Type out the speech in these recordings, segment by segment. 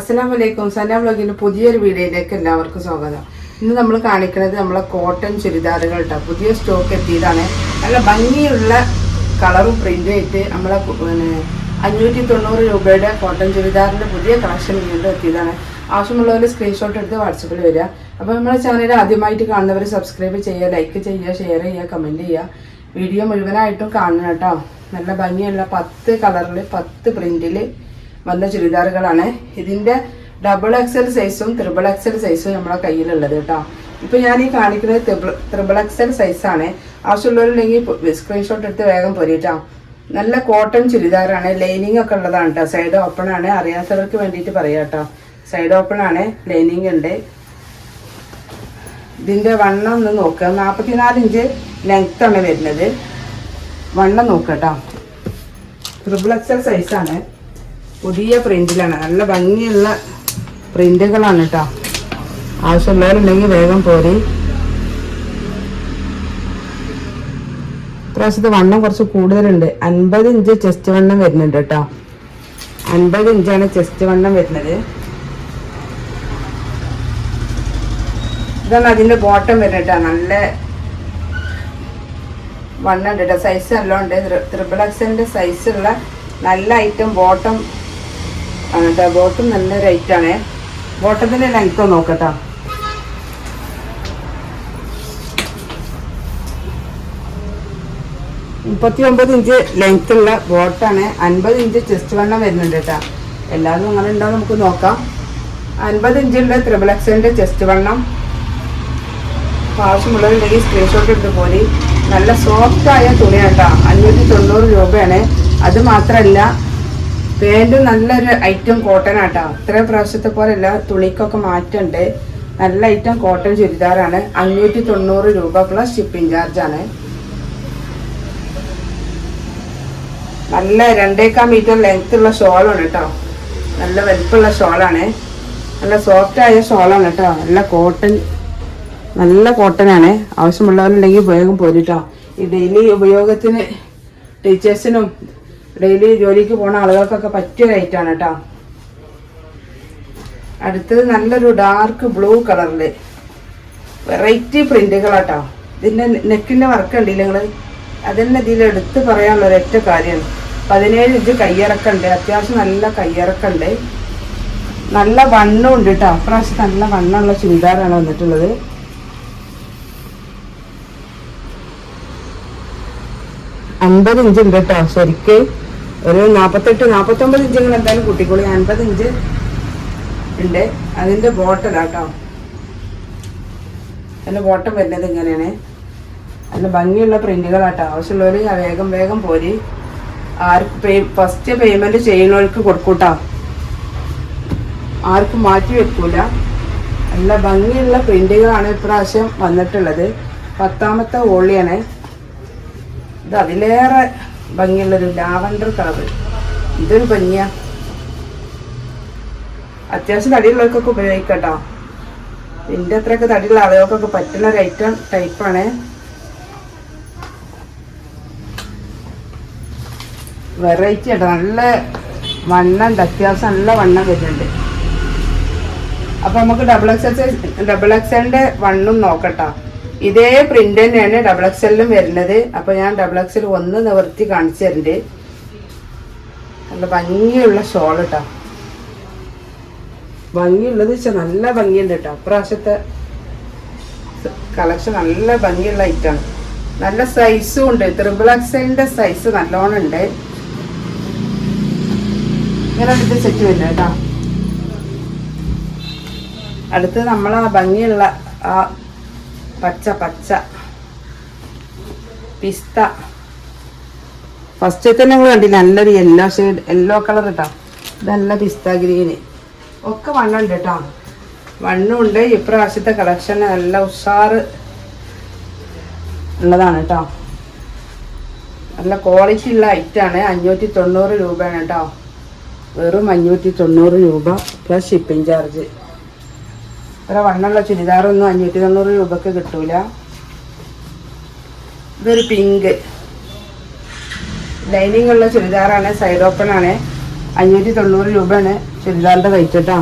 അസ്സലാമലൈക്കും. സന വ്ലോഗിന്റെ പുതിയൊരു വീഡിയോയിലേക്ക് എല്ലാവർക്കും സ്വാഗതം. ഇന്ന് നമ്മൾ കാണിക്കുന്നത് നമ്മളെ കോട്ടൺ ചുരിദാറുകൾ കേട്ടോ. പുതിയ സ്റ്റോക്ക് എത്തിയതാണ്. നല്ല ഭംഗിയുള്ള കളറും പ്രിന്റും ആയിട്ട് നമ്മളെ 590 രൂപയുടെ കോട്ടൺ ചുരിദാറിന്റെ പുതിയ കളക്ഷൻ വീണ്ടും എത്തിയതാണ്. ആവശ്യമുള്ളവർ സ്ക്രീൻഷോട്ട് എടുത്ത് വാട്സപ്പിൽ വരിക. അപ്പോൾ നമ്മുടെ ചാനൽ ആദ്യമായിട്ട് കാണുന്നവർ സബ്സ്ക്രൈബ് ചെയ്യുക, ലൈക്ക് ചെയ്യുക, ഷെയർ ചെയ്യുക, കമൻറ്റ് ചെയ്യുക. വീഡിയോ മുഴുവനായിട്ടും കാണണം കേട്ടോ. നല്ല ഭംഗിയുള്ള 10 കളറിൽ 10 പ്രിന്റിൽ വന്ന ചുരിദാറുകളാണ്. ഇതിൻ്റെ XXL സൈസും XXL സൈസും നമ്മളെ കയ്യിലുള്ളത് കേട്ടോ. ഇപ്പോൾ ഞാൻ ഈ കാണിക്കുന്നത് XXL സൈസാണ്. ആവശ്യമുള്ളവരുണ്ടെങ്കിൽ സ്ക്രീൻഷോട്ട് എടുത്ത് വേഗം പോരിട്ടോ. നല്ല കോട്ടൺ ചുരിദാറാണ്. ലൈനിങ് ഒക്കെ ഉള്ളതാണ് കേട്ടോ. സൈഡ് ഓപ്പൺ ആണ്. അറിയാത്തവർക്ക് വേണ്ടിയിട്ട് പറയാം കേട്ടോ. സൈഡ് ഓപ്പൺ ആണ്, ലൈനിങ് ഉണ്ട്. ഇതിൻ്റെ വണ്ണം ഒന്ന് നോക്കുക. 44 ഇഞ്ച് ലെങ്ത് ആണ് വരുന്നത്. വണ്ണം നോക്കുക കേട്ടോ. XXL സൈസാണ്. പുതിയ പ്രിന്റിലാണ്. നല്ല ഭംഗിയുള്ള പ്രിന്റുകളാണ് കേട്ടോ. ആവശ്യമുള്ളവരുണ്ടെങ്കിൽ വേഗം പോരി. ഇപ്രാവശ്യത്തെ വണ്ണം കുറച്ച് കൂടുതലുണ്ട്. 50 ഇഞ്ച് ചെസ്റ്റ് വണ്ണം വരുന്നുണ്ട് കേട്ടോ. 50 ഇഞ്ചാണ് ചെസ്റ്റ് വണ്ണം വരുന്നത്. ഇതാണ് അതിൻ്റെ ബോട്ടം വരുന്നത് കേട്ടോ. നല്ല വണ്ണം ഉണ്ട് കേട്ടോ. സൈസ് നല്ല ഉണ്ട്. XXLന്റെ സൈസുള്ള നല്ല ഐറ്റം ബോട്ടം ആണ് കേട്ടോ. ബോട്ടം നല്ലൊരു ഐറ്റാണ്. ബോട്ടത്തിൻ്റെ ലെങ്ത്ത് നോക്കട്ടോ. മുപ്പത്തിയൊമ്പത് ഇഞ്ച് ലെങ്ത്ത് ഉള്ള ബോട്ടാണ്. 50 ഇഞ്ച് ചെസ്റ്റ് വണ്ണം വരുന്നുണ്ട് കേട്ടോ. എല്ലാവരും അങ്ങനെ ഉണ്ടോ നമുക്ക് നോക്കാം. 50 ഇഞ്ചുള്ള XXLന്റെ ചെസ്റ്റ് വണ്ണം. ആവശ്യമുള്ളവരുണ്ടെങ്കിൽ സ്ക്രീൻഷോട്ട് എടുത്ത് പോരി. നല്ല സോഫ്റ്റായ തുണിയാണ് കേട്ടോ. 590 രൂപയാണ്. അത് മാത്രമല്ല പാൻറ്റും നല്ലൊരു ഐറ്റം കോട്ടൺ ആട്ടോ. ഇത്രയും പ്രാവശ്യത്തെ പോലെയല്ല, തുണിക്കൊക്കെ മാറ്റമുണ്ട്. നല്ല ഐറ്റം കോട്ടൺ ചുരിദാറാണ്. 590 രൂപ പ്ലസ് ഷിപ്പിംഗ് ചാർജാണ്. നല്ല 2.25 മീറ്റർ ലെങ്ത് ഉള്ള ഷോളാണ് കേട്ടോ. നല്ല വലുപ്പമുള്ള ഷോളാണ്. നല്ല സോഫ്റ്റായ ഷോളാണ് കേട്ടോ. നല്ല കോട്ടനാണ്. ആവശ്യമുള്ളവരുണ്ടെങ്കിൽ വേഗം പോരിട്ടോ. ഈ ഡെയിലി ഉപയോഗത്തിന് ടീച്ചേഴ്സിനും ഡെയിലി ജോലിക്ക് പോകുന്ന ആളുകൾക്കൊക്കെ പറ്റിയ റേറ്റാണ് കേട്ടോ. അടുത്തത് നല്ലൊരു ഡാർക്ക് ബ്ലൂ കളറിൽ വെറൈറ്റി പ്രിന്റുകളാട്ടോ. ഇതിൻ്റെ നെക്കിൻ്റെ വർക്ക് ഉണ്ടല്ലേ നിങ്ങൾ, അതന്നെ ഇതിൽ എടുത്ത് പറയാനുള്ള ഒരൊറ്റ കാര്യമാണ്. 17 ഇഞ്ച് കയ്യിറക്കുണ്ട്. അത്യാവശ്യം നല്ല കയ്യിറക്കുണ്ട്. നല്ല വണ്ണം ഉണ്ട് കേട്ടോ. അപ്രാവശ്യം നല്ല വണ്ണമുള്ള ചുരിദാറാണ് വന്നിട്ടുള്ളത്. $50 ഇഞ്ച് ഉണ്ട് കേട്ടോ. ശരിക്ക് ഒരു 48-49 ഇഞ്ചുകൾ എന്തായാലും കുട്ടിക്കോളി. 50 ഇഞ്ച് ഉണ്ട്. അതിൻ്റെ ബോട്ടം കേട്ടോ. അതിൻ്റെ ബോട്ടം വരുന്നത് ഇങ്ങനെയാണ്. നല്ല ഭംഗിയുള്ള പ്രിന്റുകളാട്ടോ. ആവശ്യമുള്ളവർ വേഗം പോരി. ആർക്ക് ഫസ്റ്റ് പേയ്മെന്റ് ചെയ്യുന്നവർക്ക് കൊടുക്കൂട്ടോ. ആർക്കും മാറ്റി വെക്കൂല. നല്ല ഭംഗിയുള്ള പ്രിന്റുകളാണ് ഇപ്രാവശ്യം വന്നിട്ടുള്ളത്. 10ാമത്തെ വോളിയാണ് ഇത്. അതിലേറെ ഭംഗിയുള്ളൊരു ലാവൻഡർ കളർ. ഇതൊരു ഭംഗിയാ. അത്യാവശ്യം തടിയുള്ളവർക്കൊക്കെ ഉപയോഗിക്കട്ടോ. ഇതിൻ്റെ അത്രയൊക്കെ തടിയുള്ള ആളുകൾക്കൊക്കെ പറ്റുന്ന ഒരു ഐറ്റം ടൈപ്പാണ്. വെറൈറ്റി ആട്ടോ. നല്ല വണ്ണുണ്ട്. അത്യാവശ്യം നല്ല വണ്ണം വരുന്നുണ്ട്. അപ്പൊ നമുക്ക് XXLന്റെ വണ്ണും നോക്കട്ടോ. ഇതേ പ്രിന്റ് തന്നെയാണ് XXLലും വരുന്നത്. അപ്പൊ ഞാൻ XXL ഒന്ന് നിവർത്തി കാണിച്ചു തരുന്നുണ്ട്. നല്ല ഭംഗിയുള്ള ഷോൾ കേട്ടോ. ഭംഗിയുള്ളത് വെച്ചാൽ നല്ല ഭംഗിയുണ്ട് കേട്ടോ. അപ്രാവശ്യത്തെ കളക്ഷൻ നല്ല ഭംഗിയുള്ള ഐറ്റാണ്. നല്ല സൈസും ഉണ്ട്. XXLന്റെ സൈസ് നല്ലോണം ഉണ്ട്. ഇങ്ങനെ അടുത്ത് സെറ്റ് വരുന്നത് കേട്ടോ. അടുത്ത് നമ്മളാ ഭംഗിയുള്ള ആ പച്ച പിസ്ത ഫസ്റ്റ് തന്നെ നിങ്ങൾ കണ്ടില്ല. നല്ലൊരു യെല്ലോ കളർ കേട്ടോ. ഇതല്ല പിസ്ത ഗ്രീന് ഒക്കെ വണ്ണുണ്ട് കേട്ടോ. വണ്ണുണ്ട്. ഇപ്രാവശ്യത്തെ കളക്ഷൻ നല്ല ഉഷാറ് ഉള്ളതാണ് കേട്ടോ. നല്ല ക്വാളിറ്റി ഉള്ള ഐറ്റാണ്. 590 രൂപയാണ് കേട്ടോ. വെറും 590 രൂപ പ്ലസ് ഷിപ്പിംഗ് ചാർജ്. ഒരു വണ്ണുള്ള ചുരിദാറൊന്നും 590 രൂപക്ക് കിട്ടൂല. ഇതൊരു പിങ്ക് ലൈനിങ് ഉള്ള ചുരിദാറാണ്. സൈഡ് ഓപ്പൺ ആണ്. 590 രൂപയാണ് ചുരിദാറിൻ്റെ റേറ്റ് കേട്ടോ.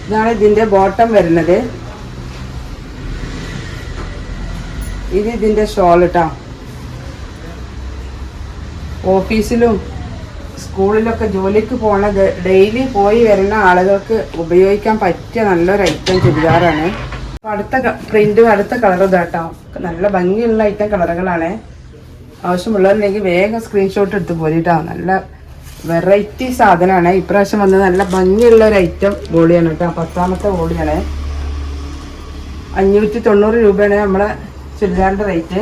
ഇതാണ് ഇതിൻ്റെ ബോട്ടം വരുന്നത്. ഇത് ഇതിൻ്റെ ഷോൾ കേട്ടോ. ഓഫീസിലും സ്കൂളിലൊക്കെ ജോലിക്ക് പോണ ഡെയിലി പോയി വരുന്ന ആളുകൾക്ക് ഉപയോഗിക്കാൻ പറ്റിയ നല്ലൊരു ഐറ്റം ചുരിദാറാണ്. അടുത്ത പ്രിന്റും അടുത്ത കളറും ഇതാട്ടോ. നല്ല ഭംഗിയുള്ള ഐറ്റം കളറുകളാണ്. ആവശ്യമുള്ളവരുണ്ടെങ്കിൽ വേഗം സ്ക്രീൻഷോട്ട് എടുത്ത് പോരിട്ടോ. നല്ല വെറൈറ്റി സാധനമാണ്. ഇപ്രാവശ്യം വന്നത് നല്ല ഭംഗിയുള്ള ഒരു ഐറ്റം ബോളിയാണ് കേട്ടോ. 10ാമത്തെ ബോളിയാണ്. 590 രൂപയാണ് നമ്മളെ ചുരിദാറിൻ്റെ റേറ്റ്.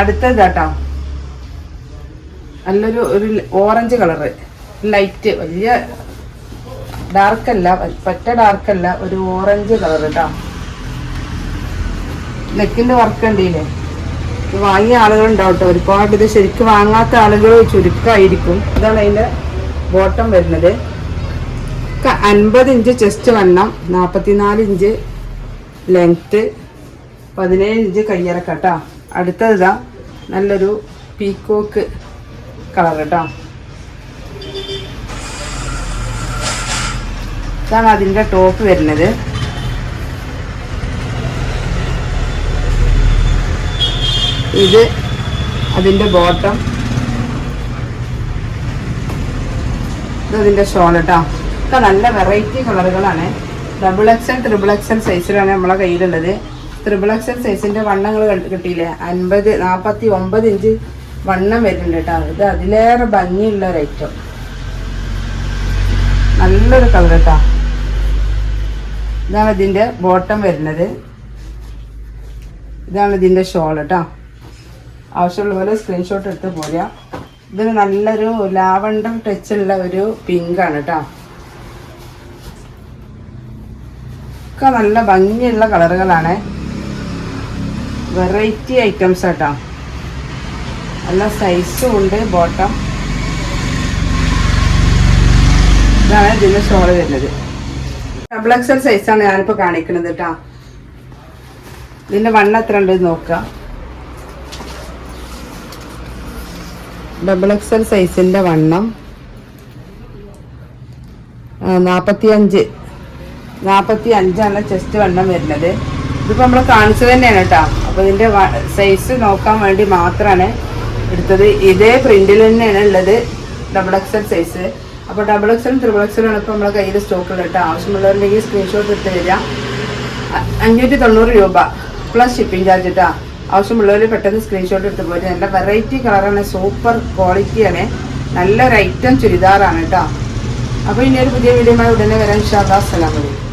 അടുത്തത് കേട്ടോ, നല്ലൊരു ഓറഞ്ച് കളറ്, ലൈറ്റ്, വലിയ ഡാർക്കല്ല, പറ്റ ഡാർക്കല്ല, ഒരു ഓറഞ്ച് കളർ കേട്ടോ. നെക്കിൻ്റെ വർക്ക് ഉണ്ടല്ലേ, ഇത് വാങ്ങിയ ആളുകളുണ്ടാവും കേട്ടോ. ഒരുപാട് ഇത് ശരിക്കും വാങ്ങാത്ത ആളുകൾ ചുരുക്കമായിരിക്കും. ഇതാണ് അതിൻ്റെ ബോട്ടം വരുന്നത്. 50 ഇഞ്ച് ചെസ്റ്റ് വണ്ണം, 44 ഇഞ്ച് ലെങ്ത്ത്, 17 ഇഞ്ച് കയ്യിറക്കം കേട്ടോ. അടുത്തതാ നല്ലൊരു പീക്കോക്ക് കളർ കേട്ടോ. ഇതാണ് അതിൻ്റെ ടോപ്പ് വരുന്നത്. ഇത് അതിൻ്റെ ബോട്ടം, ഇത് അതിൻ്റെ ഷോൾ കേട്ടോ. ഒക്കെ നല്ല വെറൈറ്റി കളറുകളാണ്. XXL, XXL സൈസിലാണ് നമ്മളെ കയ്യിലുള്ളത്. XXL സൈസിൻ്റെ വണ്ണങ്ങൾ കിട്ടിയില്ലേ, 49 ഇഞ്ച് വണ്ണം വരുന്നുണ്ട് കേട്ടോ. ഇത് അതിലേറെ ഭംഗിയുള്ള ഒരു ഐറ്റം, നല്ലൊരു കളർ കേട്ടോ. ഇതാണ് ഇതിൻ്റെ ബോട്ടം വരുന്നത്. ഇതാണ് ഇതിൻ്റെ ഷോൾ കേട്ടോ. ആവശ്യമുള്ള പോലെ സ്ക്രീൻഷോട്ട് എടുത്ത് പോരാ. ഇതിന് നല്ലൊരു ലാവണ്ടർ ടച്ചുള്ള ഒരു പിങ്കാണ് കേട്ടോ. ഒക്കെ നല്ല ഭംഗിയുള്ള കളറുകളാണ്. വെറൈറ്റി ഐറ്റംസ് കേട്ടോ. നല്ല സൈസും ഉണ്ട് ബോട്ടം. ഇതാണ് ഇതിൻ്റെ ഷോൾ വരുന്നത്. XXL സൈസാണ് ഞാനിപ്പോൾ കാണിക്കുന്നത് കേട്ടോ. ഇതിൻ്റെ വണ്ണം എത്ര ഉണ്ട് നോക്കുക. XXL സൈസിൻ്റെ വണ്ണം 45 ചെസ്റ്റ് വണ്ണം വരുന്നത്. ഇതിപ്പോൾ നമ്മൾ കാണിച്ചത് തന്നെയാണ് കേട്ടോ. അപ്പോൾ ഇതിൻ്റെ സൈസ് നോക്കാൻ വേണ്ടി മാത്രമാണ് എടുത്തത്. ഇതേ പ്രിന്റിൽ തന്നെയാണ് ഉള്ളത് XXL സൈസ്. അപ്പോൾ XXL, XXL ആണ് ഇപ്പോൾ നമ്മളെ കയ്യിൽ സ്റ്റോക്കുള്ളത് കേട്ടോ. ആവശ്യമുള്ളവരുണ്ടെങ്കിൽ സ്ക്രീൻഷോട്ട് എടുത്ത് വരിക. 590 രൂപ പ്ലസ് ഷിപ്പിംഗ് ചാർജ് കേട്ടോ. ആവശ്യമുള്ളവർ പെട്ടെന്ന് സ്ക്രീൻഷോട്ട് എടുത്ത് പോയിട്ട്. നല്ല വെറൈറ്റി കളറാണ്, സൂപ്പർ ക്വാളിറ്റിയാണ്, നല്ലൊരു ഐറ്റം ചുരിദാറാണ് കേട്ടോ. അപ്പോൾ ഇനി ഒരു പുതിയ വീഡിയോ ഉടനെ വരാൻ ഇൻഷാ അല്ലാഹ്. അസ്സലാമു അലൈക്കും.